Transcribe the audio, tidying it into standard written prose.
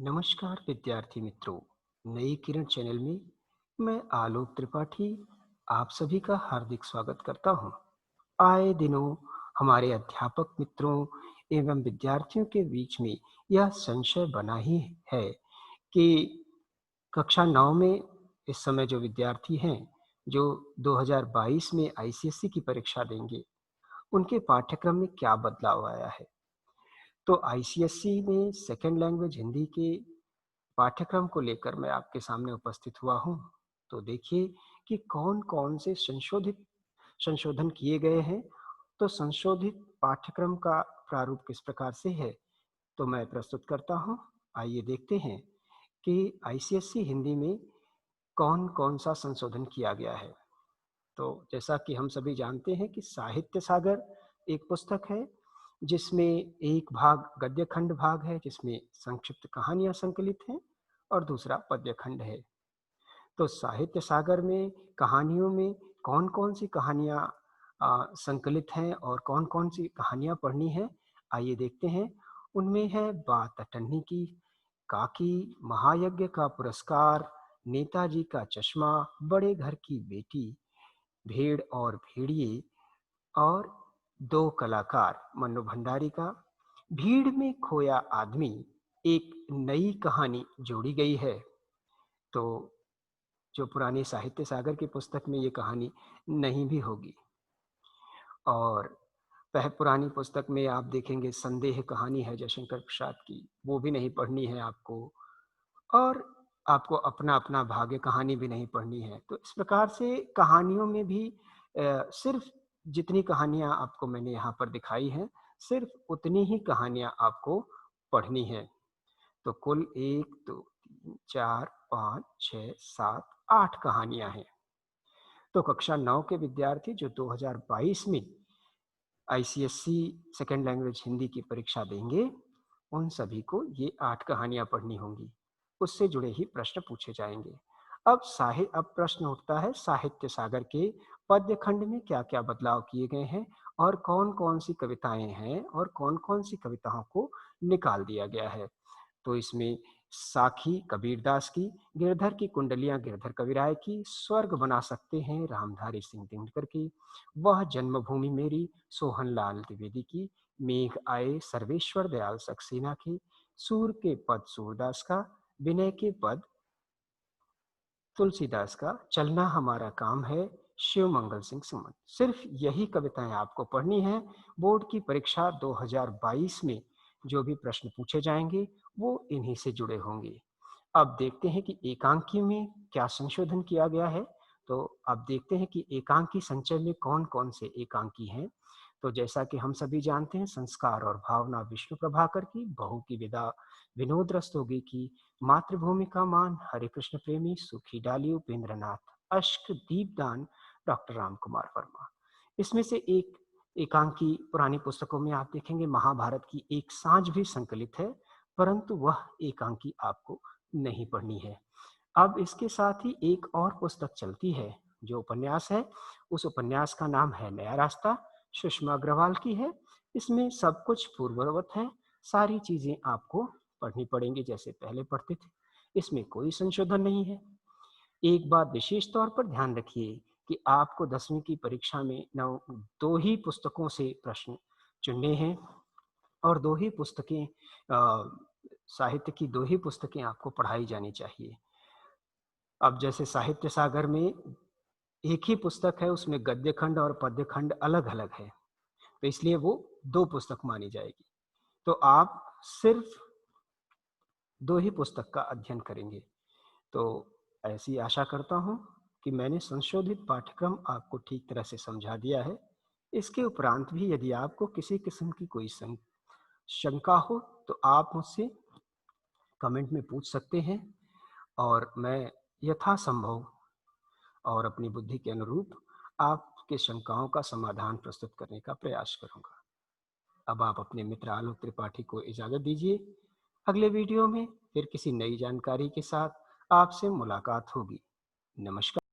नमस्कार विद्यार्थी मित्रों। नई किरण चैनल में मैं आलोक त्रिपाठी आप सभी का हार्दिक स्वागत करता हूं। आए दिनों हमारे अध्यापक मित्रों एवं विद्यार्थियों के बीच में यह संशय बना ही है कि कक्षा 9 में इस समय जो विद्यार्थी हैं, जो 2022 में आईसीएसई की परीक्षा देंगे, उनके पाठ्यक्रम में क्या बदलाव आया है। तो आईसीएसई में सेकंड लैंग्वेज हिंदी के पाठ्यक्रम को लेकर मैं आपके सामने उपस्थित हुआ हूँ। तो देखिए कि कौन-कौन से संशोधन किए गए हैं। तो संशोधित पाठ्यक्रम का प्रारूप किस प्रकार से है, तो मैं प्रस्तुत करता हूँ। आइए देखते हैं कि आईसीएसई हिंदी में कौन-कौन सा संशोधन किया गया है। तो जैसा कि हम सभी जानते हैं कि साहित्य सागर एक पुस्तक है, जिसमें एक भाग गद्य खंड भाग है, जिसमें संक्षिप्त कहानियाँ संकलित हैं और दूसरा पद्य खंड है। तो साहित्य सागर में कहानियों में कौन-कौन सी कहानियाँ संकलित हैं और कौन-कौन सी कहानियाँ पढ़नी हैं, आइए देखते हैं। उनमें है बात अटन्नी की, काकी, महायज्ञ का पुरस्कार, नेताजी का चश्मा, बड़े घर की बेटी, भेड़ और भेड़िए और दो कलाकार मन्नू भंडारी का, भीड़ में खोया आदमी, एक नई कहानी जोड़ी गई है। तो जो पुरानी साहित्य सागर की पुस्तक में ये कहानी नहीं भी होगी। और वह पुरानी पुस्तक में आप देखेंगे संदेह कहानी है जयशंकर प्रसाद की, वो भी नहीं पढ़नी है आपको। और आपको अपना-अपना भाग्य कहानी भी नहीं पढ़नी है। तो इस प्रकार से कहानियों में भी सिर्फ़ जितनी कहानियाँ आपको मैंने यहाँ पर दिखाई हैं, सिर्फ़ उतनी ही कहानियाँ आपको पढ़नी हैं। तो कुल 1, 2, 3, 4, 5, 6, 7, 8 कहानियाँ हैं। तो कक्षा 9 के विद्यार्थी जो 2022 में आईसीएसई सेकंड लैंग्वेज हिंदी की परीक्षा देंगे, उन सभी को ये 8 कहानियाँ पढ़नी होंगी। उससे जुड़े ही प्रश्न पूछे जाएँगे। अब प्रश्न उठता है साहित्य सागर के पद्य खंड में क्या-क्या बदलाव किए गए हैं और कौन-कौन सी कविताएँ हैं और कौन-कौन सी कविताओं को निकाल दिया गया है। तो इसमें साखी कबीरदास की, गिरधर की कुंडलियाँ गिरधर कविराय की, स्वर्ग बना सकते हैं रामधारी सिंह दिनकर की, वह जन्मभूमि मेरी सोहनलाल द्विवेदी की, मेघ आए सर्वेश्वर दयाल सक्सेना की, सूर के पद सूरदास का, विनय के पद तुलसीदास का, चलना हमारा काम है शिव मंगल सिंह सुमन। सिर्फ यही कविताएं आपको पढ़नी है। बोर्ड की परीक्षा 2022 में जो भी प्रश्न पूछे जाएंगे वो इन्हीं से जुड़े होंगे। अब देखते हैं कि एकांकी में क्या संशोधन किया गया है। तो अब देखते हैं कि एकांकी संचय में कौन कौन से एकांकी हैं। तो जैसा कि हम सभी जानते हैं, संस्कार और भावना विष्णु प्रभाकर की, बहू की विदा विनोद रस्तोगी की, मातृभूमि का मान हरे कृष्ण प्रेमी सुखी डाली उपेंद्र नाथ, अश्क दीपदान डॉक्टर राम कुमार वर्मा। इसमें से एक एकांकी पुरानी पुस्तकों में आप देखेंगे महाभारत की एक सांझ भी संकलित है, परंतु वह एकांकी आपको नहीं पढ़नी है। अब इसके साथ ही एक और पुस्तक चलती है जो उपन्यास है। उस उपन्यास का नाम है नया रास्ता, सुषमा अग्रवाल की है। इसमें सब कुछ पूर्ववत है, सारी चीजें आपको पढ़नी पड़ेंगी जैसे पहले पढ़ते थे। इसमें कोई संशोधन नहीं है। एक बात विशेष तौर पर ध्यान रखिए कि आपको 10वीं की परीक्षा में नौ 2 ही पुस्तकों से प्रश्न चुनने हैं और 2 ही पुस्तकें साहित्य की 2 ही पुस्तकें आपको पढ़ाई जानी चाहिए। अब जैसे साहित्य सागर में एक ही पुस्तक है, उसमें गद्य खंड और पद्य खंड अलग-अलग है, तो इसलिए वो 2 पुस्तक मानी जाएगी। तो आप सिर्फ 2 ही पुस्तक का अध्ययन करेंगे। तो ऐसी आशा करता हूँ कि मैंने संशोधित पाठ्यक्रम आपको ठीक तरह से समझा दिया है। इसके उपरांत भी यदि आपको किसी किस्म की कोई शंका हो, तो आप मुझसे कमेंट में पूछ सकते हैं और मैं यथासंभव और अपनी बुद्धि के अनुरूप आपके शंकाओं का समाधान प्रस्तुत करने का प्रयास करूँगा। अब आप अपने मित्र आलोक त्रिपाठी को इजाज़त दीजिए। अगले वीडियो में फिर किसी नई जानकारी के साथ आपसे मुलाकात होगी। नमस्कार।